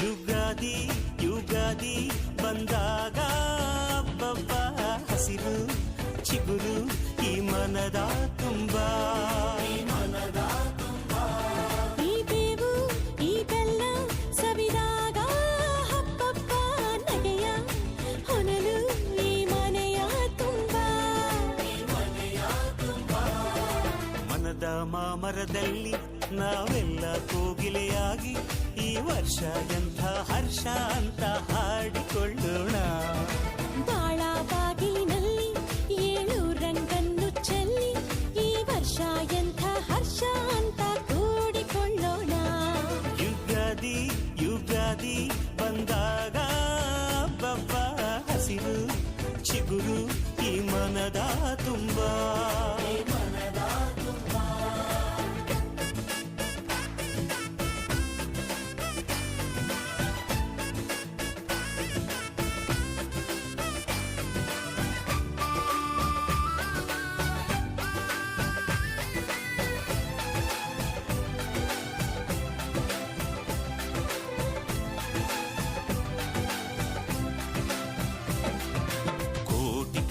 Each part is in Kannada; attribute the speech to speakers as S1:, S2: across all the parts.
S1: ಯುಗಾದಿ ಯುಗಾದಿ ಬಂದಾಗ ಹಬ್ಬ ಹಸಿರು ಚಿಗುರು ಈ ಮನದ ತುಂಬಾ
S2: ಈ ಬೇವು ಈ ಬೆಲ್ಲ ಸವಿದಾಗ ಹಬ್ಬಬ್ಬ ನಗೆಯ ಹೊನಲು ಈ ಮನೆಯ ತುಂಬಾ
S1: ಮನದ ಮಾಮರದಲ್ಲಿ ನಾವೆಲ್ಲ ಕೋಗಿಲೆಯಾಗಿ ಈ ವರ್ಷ ಎಂಥ ಹರ್ಷ ಅಂತ ಹಾಡಿಕೊಳ್ಳೋಣ.
S2: ಬಾಳ ಬಾಗಿಲಿನಲ್ಲಿ 7 ರಂಗನ್ನು ಚೆಲ್ಲಿ ಈ ವರ್ಷ ಎಂಥ ಹರ್ಷ ಅಂತ ಕೂಡಿಕೊಳ್ಳೋಣ.
S1: ಯುಗಾದಿ ಯುಗಾದಿ ಬಂದಾಗ ಹಬ್ಬ ಹಸಿರು ಚಿಗುರು ಈ ಮನದ ತುಂಬಾ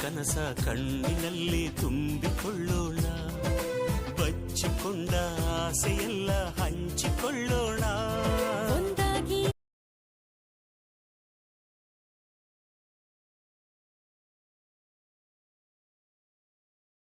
S1: ಕನಸ ಕಣ್ಣಿನಲ್ಲಿ ತುಂಬಿಕೊಳ್ಳೋಣ, ಬಚ್ಚಿಕೊಂಡ ಆಸೆಯೆಲ್ಲ ಹಂಚಿಕೊಳ್ಳೋಣ.